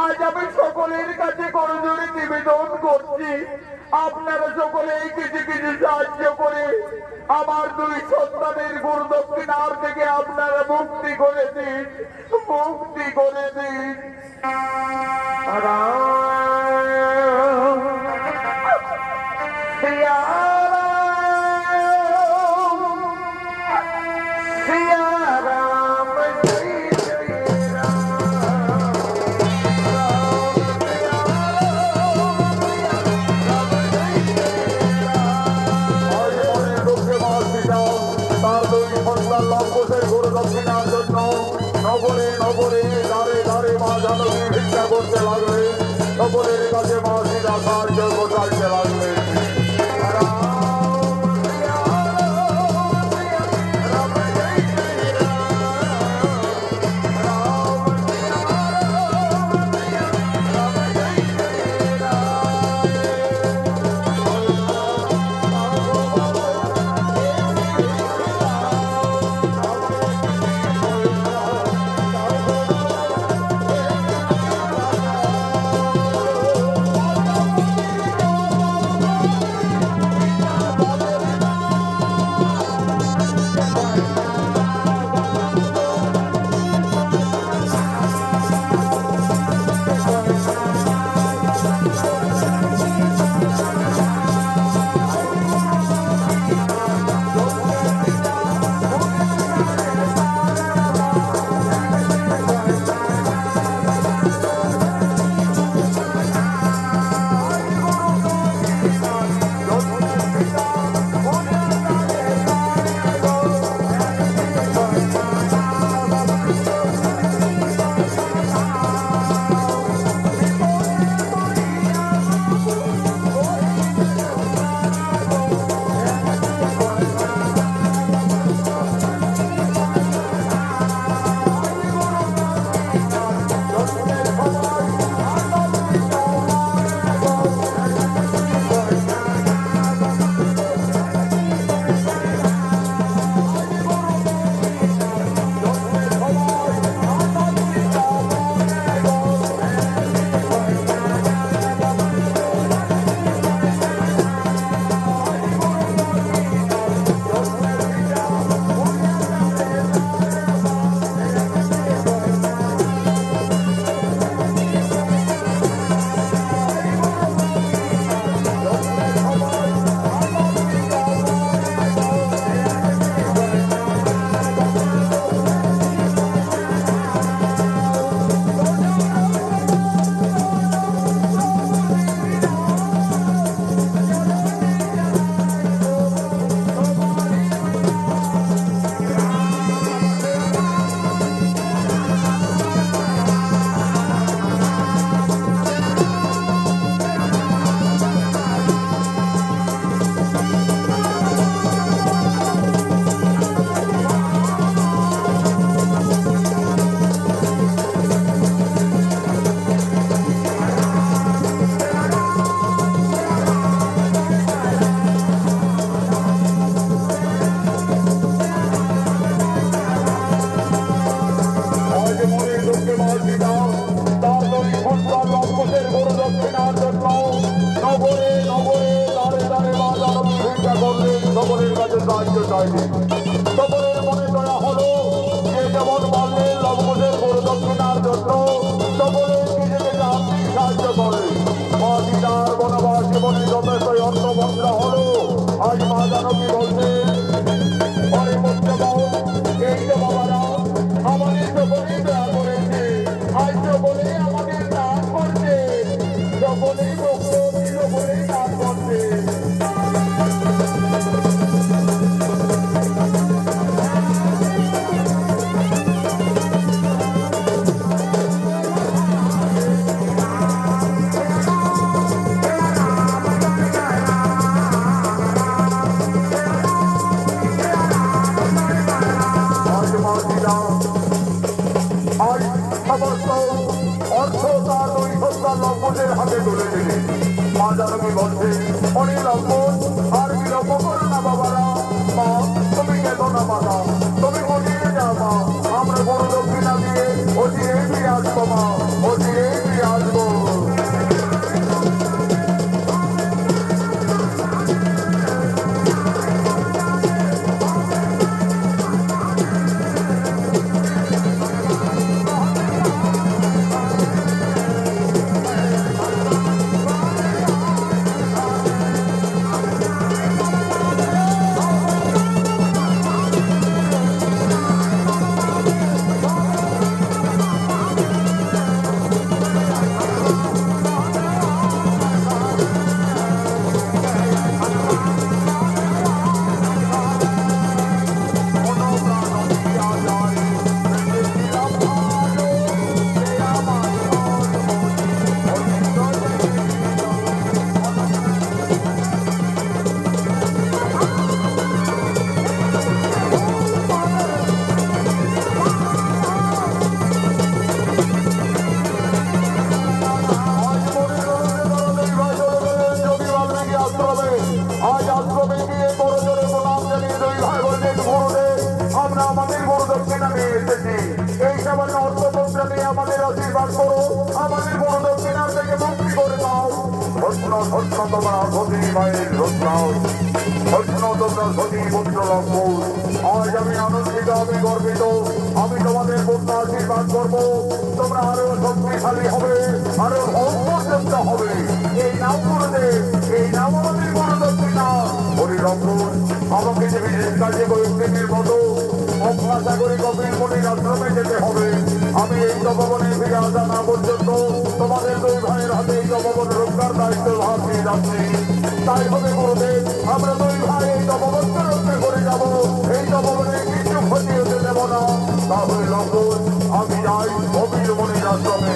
আজ আমি সকলের কাছে করজোড়ে নিবেদন করছি, আপনারা সকলেই কিছু কিছু সাহায্য করে আমার দুই সন্তানের গুরু দক্ষিণার থেকে আপনারা মুক্তি করে দিন, মুক্তি করে দিন। সিয়া রাম, জয় জয় রাম। নগরে নগরে দাঁড়ে দাঁড়ে মা জানকী ভিক্ষা করতে লাগলে, সকলের কাছে মা সীতা সাহায্য করতে লাগলে। সকলের কাছে সাহায্য চাইবে। সকলের মনে দয়া হলো যে যেমন বললেন লবকুশের গুরু দক্ষিণার জন্য সকলে নিজেকে আর্থিক সাহায্য করে। মা সীতার বনবাস জীবনে যথেষ্টই অর্থবন্ধা হলো। আজ মা জানকী বলছেন, অরে পঞ্চবাহু, এই তো বাবারা আমাদের সকলেই দয়া করেছে, আজ সকলে আমাদের দান করছে, সকলেই ভক্ত সকলেই দান করছে। অর্থ তার ওই সত্তা লম্বদের হাতে তুলে দিলেন। মা জানকী বলছে, অনেক লম্বন আর বিলম্ব করো না বাবারা। মা তুমি কেন না মাতা, তুমি বলিয়ে যাও মা, আমরা বড় দক্ষিণা দিয়ে অচিরেই ফিরে আসবো মা, অচিরেই ফিরে আসবো। আজ আশ্রমে গিয়ে বড় জোরে প্রণাম জানিয়ে দুই ভাই বললেন, গুরুদেব আমরা আমাদের বড় দক্ষিণা নিয়ে এসেছি, এই সামান্য অর্থপত্র নিয়ে আমাদের আশীর্বাদ করো, আমাদের বড় দক্ষিণার থেকে মুক্তি করে দাও। ধন্য ধন্য তোমরা সতী মায়ের রত্নাও, ধন্য তোমরা সতী পুত্র লক্ষ্মণ। আজ আমি আনন্দিত, আমি গর্বিত, আমি তোমাদের পূর্ণ আশীর্বাদ করবো, তোমরা আরো শক্তিশালী হবে, আরো অপর্যন্ত হবে। এই নাম গুরুদেব, এই নাম আমাদের বড় দক্ষিণা। হরিরঙ্গন আমাকে যে বিশেষ কাজে বৈষ্ণবীর মতো মহাসাগরী কপিল মুনির আশ্রমে যেতে হবে। আমি এই তপবনে ফিরে আসা না পর্যন্ত তোমাদের দুই ভাইয়ের হাতে এই তপবন রক্ষার দায়িত্ব ভাগ দিয়ে যাচ্ছি। তাই হবে গুরুদেব, আমরা দুই ভাই এই তপবনকে রক্ষা করে যাব, এই তপবনে কিছু ক্ষতি হতে দেব না। তাহলে লঙ্ঘন আমি যাই কপিল মুনির আশ্রমে।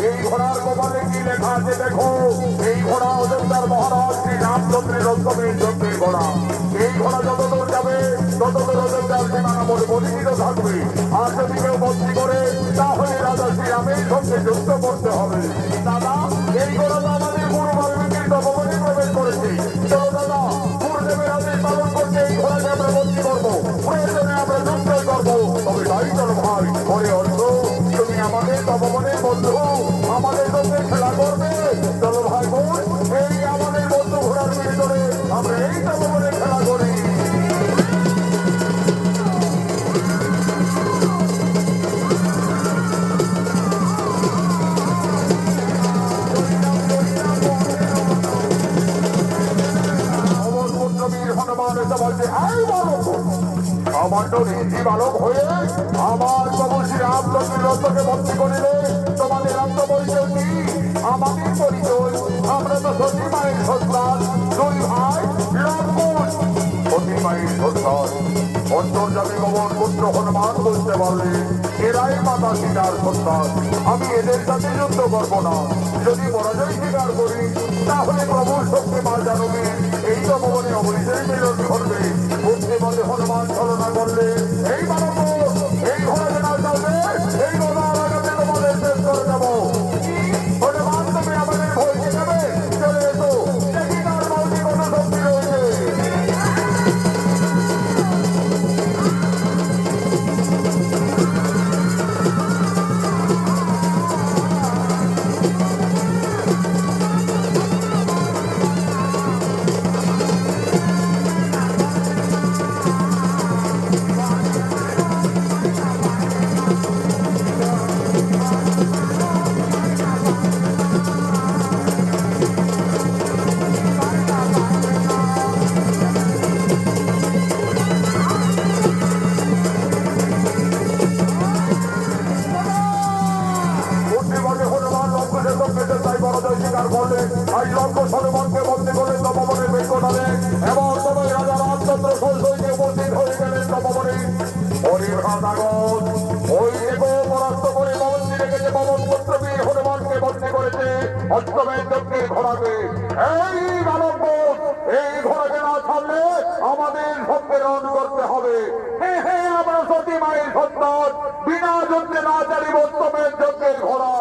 এই ঘোড়ার কপালে কি লেখা আছে দেখো, এই ঘোড়া অযোধ্যার মহারাজ শ্রী রামচন্দ্রের রক্তমের যজ্ঞের ঘোড়া। এই ঘোড়া যতদূর যাবে ততদূর অযোধ্যার সীমানা পরিচিত থাকবে। আর যদি কেউ বন্দী করে তাহলে রাজা শ্রীরামের সঙ্গে যুদ্ধ করতে হবে। দাদা এই ঘোড়া তো আমাদের গুরু বাল্মীকির তপবনে প্রবেশ করেছে। চলো দাদা, গুরুদেবের আদেশ পালন করতে এই ঘোড়াকে আমরা বন্দী করবো, প্রয়োজনে আমরা যুদ্ধই করবো। তবে তাই চলো ভাই, পরে অর্থ তুমি আমাদের তপবনের বন্ধু, আমাদের সঙ্গে খেলা করবে। চলো ভাই বোন, এই আমাদের বন্ধু ঘোড়ার ভিতরে আমরা এই তপবনে খেলা করি। আমার তো ঋষি বালক হয়ে আমার প্রভু শ্রী রামচন্দ্রের রথকে বন্দী করিলে তোমাদের আত্মপরিচয় কি, আমাদের পরিচয়? আমরা তো সতী মায়ের সন্তান, দুই ভাই লক্ষ্মণ। সতী মায়ের সন্তান অন্তর্যামী পবন পুত্র হনুমান বলতে পারলে এরাই মাতা সীতার সন্তান। আমি এদের সাথে যুদ্ধ করবো না, যদি পরাজয় স্বীকার করি তাহলে প্রভুর শক্তি মা জানবী এই তপবনে অবশ্যই মিলন করবে। বুদ্ধিমতে হনুমান ছলনা করলে এই মানব এই ঘোড়া না চলবে, এই ঘোড়া আগামী তোমাদের শেষ করে দেবো। হনুমান তুমি আমাদের ভয় দেখাবে, চলে এসো দেখি তার মধ্যে কত শক্তি রয়েছে। অত্যাচার করলে আজ লক্ষ হনুমানকে বন্দী করলে তপবনের বেঙ্গলালে এবং সবাই রাজা রামচন্দ্র সৈন্যকে উপস্থিত হয়ে গেলেন তপবনে। হরিভ্রাতাগণ ওই দেখো পরাস্ত করে বন্দী রেখেছে পবন পুত্র বীর হনুমানকে বন্দী করেছে অষ্টমের যজ্ঞের ঘোড়াকে। এই বালক এই ঘোড়াকে না ছাড়লে আমাদের সম্মেলন করতে হবে। হে হে আমরা সতী মায়ের সন্তান বিনা যজ্ঞে না চালিব অষ্টমের যজ্ঞের ঘোড়া।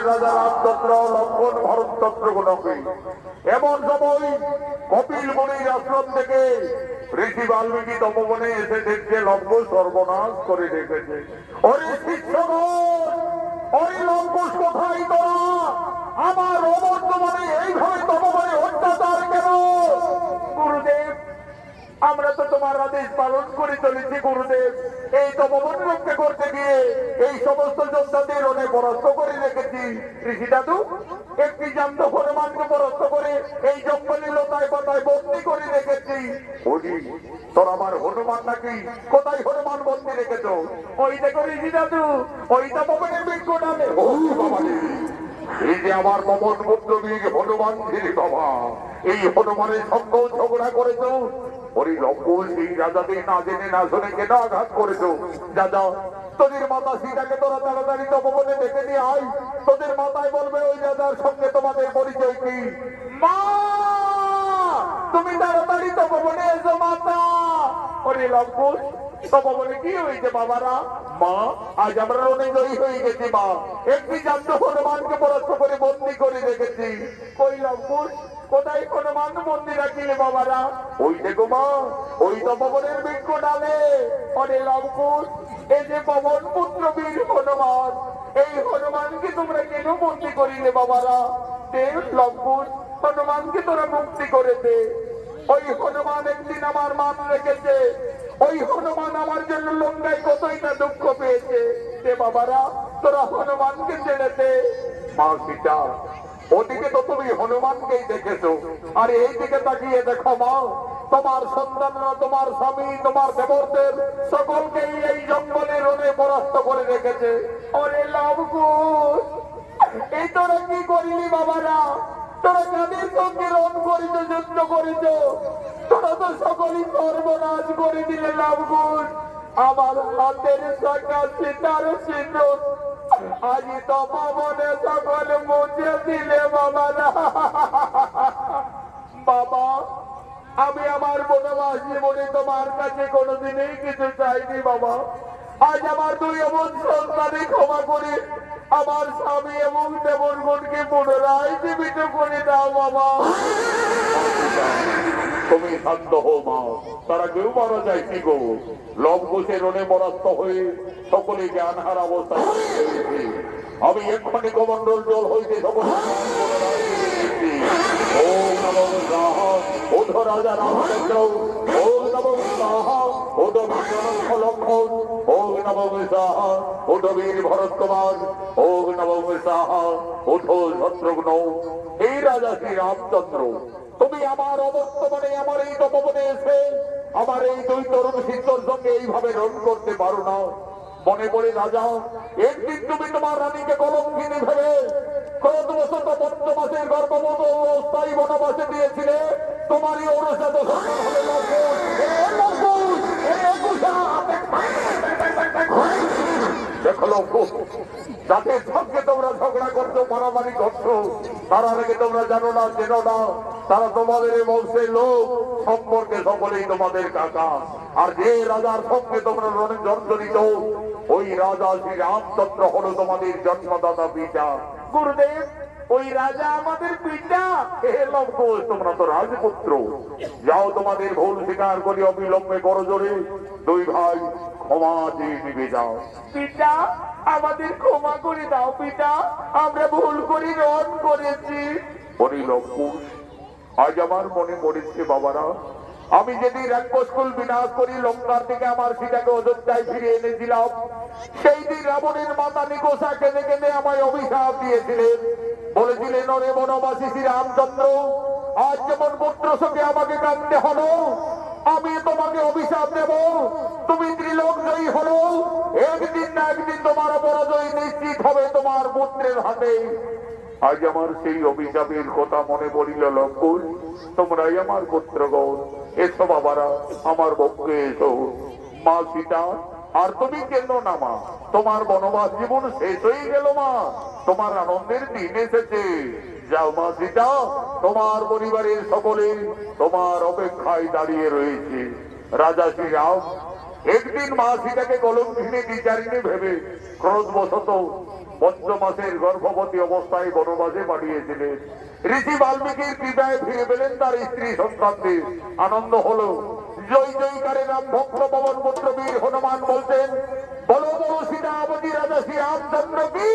রাজা রামচন্দ্র লক্ষণ ভরতচন্দ্র গুণকে এমন সময় কপিল মুনির আশ্রম থেকে ঋষি বাল্মীকি তপবনে এসে দেখছে লঙ্কুশ সর্বনাশ করে রেখেছে। ওরে শিষ্যগণ ওই লঙ্কুশ কোথায় তোরা আমার অবর্তমানে এইভাবে তপবনে অত্যাচার কেন? গুরুদেব আমরা তো তোমার আদেশ পালন করে চলেছি গুরুদেব। এই তপবন রক্ষা করতে গিয়ে এই সমস্ত যোদ্ধাদের অনেক পরাস্ত করে রেখেছি। ঋষি দাদু একটি জান্ত হনুমানকে পরাস্ত করে এই জঙ্গলে লতায় পাতায় বন্দি করে রেখেছি। ওই তোর আমার হনুমান নাকি? কোথায় হনুমান বন্দি রেখেছ? ওই দেখো ঋষি দাদু ওই তপবনের বৃক্ষ নামে। ও বাবা এই যে আমার পবন পুত্র বীর হনুমান ধীরে বাবা এই হনুমানের সঙ্গে ঝগড়া করেছ। ওই লঙ্কুশ এই রাজাদের না জেনে না শুনে কেন আঘাত করেছ? দাদা তোদের মাতা সীতাকে তোরা তাড়াতাড়ি তপবনে দেখে নিয়ে আয়। তোদের মাতায় বলবে ওই রাজার সঙ্গে তোমাদের পরিচয় কি। মা তুমি তাড়াতাড়ি তপবনে এসো মাতা। ওরে লঙ্কুশ তপবনে কি হয়েছে বাবারা? মা আজ আমরা অনেক জয়ী হয়ে গেছি মা। একটি জান্ত হনুমানকে পরাস্ত করে বন্দি করে রেখেছি। কই লঙ্কুশ কোথায় হনুমান বন্দি রাখিলে বাবারা? ওই দেখো মা ওই তপবনের বৃক্ষ ডালে। ওরে লঙ্কুশ এই যে পবন পুত্র বীর হনুমান এই হনুমানকে তোমরা কেন বন্দি করিলে বাবারা? দেব লঙ্কুশ হনুমানকে তোরা মুক্তি করে দে। ওই হনুমান একদিন আমার মান রেখেছে। ওই হনুমান আমার জন্য লঙ্কায় কতই না দুঃখ পেয়েছে। দে বাবারা তোরা হনুমানকে ছেড়ে দে। মা সীতা ওদিকে তো তুমি হনুমানকেই দেখেছো আর এই দিকে তাকিয়ে দেখো মা তোমার সন্তানরা তোমার স্বামী তোমার দেবরদের সকলকেই এই জঙ্গলে রণে পরাস্ত করে রেখেছে। ওরে লবকুশ এই তোরা কি করিলি বাবারা? তোরা কাদের সঙ্গে রণ করিত যুদ্ধ করিত? তোরা তো সকলই সর্বনাশ করে দিলে লবকুশ। আমার হাতের শাখা সীতার সিঁদুর আজ তপবনে সকল মুছে দিলে বাবারা। বাবা আমি আমার বনবাস জীবনে তোমার কাছে কোনোদিনই কিছু চাইনি বাবা। আজ আমার দুই অমন সন্তানই ক্ষমা করে আমার স্বামী এবং দেবরগণকে পুনরায় জীবিত করে দাও বাবা। তুমি শান্ত হো মা তারা কেউ মারা যায় কি গো? লবকুশের রণে পরাস্ত হয়ে সকলে জ্ঞানহার অবস্থায় আমি এক্ষণে কমণ্ডল জল হইতে সকল ওম নমঃ স্বাহা ওধ রাজা রামচন্দ্র ওম নমঃ স্বাহা ওধ বীর লক্ষণ ওম নমঃ স্বাহা ওধ বীর ভরত কুমার ওম নমঃ স্বাহা ওধ শত্রুঘ্ন। এই রাজা শ্রী রামচন্দ্র তুমি আমার অবর্তমানে আমার এই তপবনে এসে আমার এই দুই তরুণ শিষ্যর সঙ্গে এইভাবে রণ করতে পারো না। মনে পড়ে রাজা একদিন তুমি তোমার রানীকে কলঙ্কিনী ভেবে ক্রোধবশত পঞ্চমাসের গর্ভবত অবস্থায় বনবাসে দিয়েছিলে। তোমারই অনুসাদ সন্তান হলে লঙ্কুশ। দেখো লঙ্কুশ যাদের সঙ্গে তোমরা ঝগড়া করছো মারামারি করছো তারা আগে তোমরা জানো না চেনো না তারা তোমাদের বংশের লোক সম্পর্কে সকলেই তোমাদের কাকা। আর যে রাজার সঙ্গে তোমরা রণে জর্জরিত ওই রাজা শ্রী রামচন্দ্র হলো তোমাদের জন্মদাতা পিতা। গুরুদেব ওই রাজা আমাদের পিতা। হে লঙ্কুশ, তোমরা তো রাজপুত্র, যাও তোমাদের ভুল স্বীকার করি অবিলম্বে করো জোরে, দুই ভাই ক্ষমা দিয়ে নিবে যাও। পিতা, আমাদের ক্ষমা করে দাও পিতা, আমরা ভুল করে রণ করেছি। বলি লঙ্কুশ, আজ আমার মনে পড়েছে বাবারা, আমি যেদিন রাক্ষসকুল বিনাশ করি লঙ্কার থেকে আমার সীতাকে অযোধ্যায় ফিরে এনেছিলাম, সেই দিন রাবণের মাতা নিকোষা কেঁদে কেঁদে আমায় অভিশাপ দিয়েছিলেন। বলেছিলেন, ওরে বনবাসী শ্রী রামচন্দ্র, আজ যেমন পুত্র শোকে আমাকে কাঁদতে হলো, আমি তোমাকে অভিশাপ দেব, তুমি ত্রিলোক জয়ী হলো, একদিন না একদিন তোমার পরাজয় নিশ্চিত হবে তোমার পুত্রের হাতে। আজ আমার সেই অভিশাপের কথা মনে পড়িল লঙ্কুশ, তোমরাই আমার পুত্রগণ, এসো বাবারা, আমার পক্ষে এসো। মা সীতা, আর তুমি কেন না মা, তোমার বনবাস জীবন শেষ হয়ে গেল মা, তোমার আনন্দের দিন এসেছে। যাও মা সীতা, তোমার পরিবারের সকলে তোমার অপেক্ষায় দাঁড়িয়ে রয়েছে। রাজা শ্রীরাম একদিন মা সীতাকে কলঙ্কিনী বিচারিণী ভেবে ক্রোধবশত পঞ্চমাসের গর্ভবতী অবস্থায় বনবাসে পাঠিয়েছিলেন। ঋষি বাল্মীকির কৃপায় ফিরে পেলেন তার স্ত্রী সন্তানদের, আনন্দ হলো। জয় জয়কারে রাম ভক্ত পবন পুত্র বীর হনুমান বলছেন, বলো বলো সীতাপতি রাজা শ্রী রামচন্দ্র কি।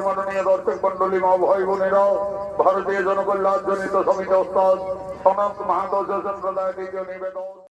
মাননীয় দর্শক মন্ডলী, মা ভাই বোনেরা, ভারতীয় জনকল্যাণ জনিত সমিতি ওস্তাদ সনাত মাহাতো সম্প্রদায় দ্বিতীয় নিবেদন।